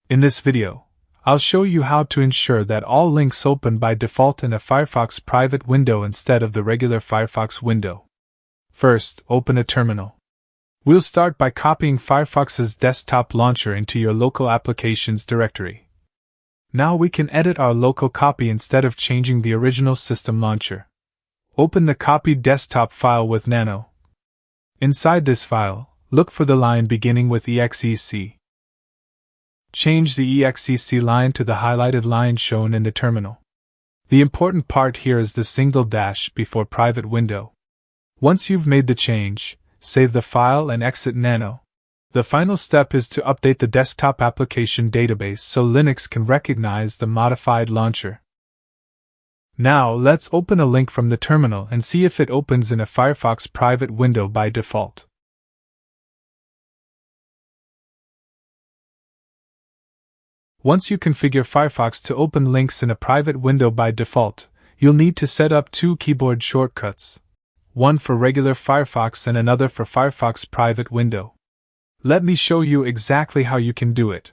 In this video, I'll show you how to ensure that all links open by default in a Firefox private window instead of the regular Firefox window. First, open a terminal. We'll start by copying Firefox's desktop launcher into your local applications directory. Now we can edit our local copy instead of changing the original system launcher. Open the copied desktop file with nano. Inside this file, look for the line beginning with exec. Change the exec line to the highlighted line shown in the terminal. The important part here is the single dash before private window. Once you've made the change, save the file and exit nano. The final step is to update the desktop application database so Linux can recognize the modified launcher. Now let's open a link from the terminal and see if it opens in a Firefox private window by default. Once you configure Firefox to open links in a private window by default, you'll need to set up two keyboard shortcuts, one for regular Firefox and another for Firefox private window. Let me show you exactly how you can do it.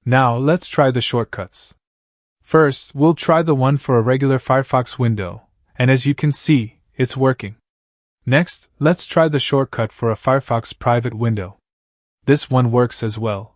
Now let's try the shortcuts. First, we'll try the one for a regular Firefox window, and as you can see, it's working. Next, let's try the shortcut for a Firefox private window. This one works as well.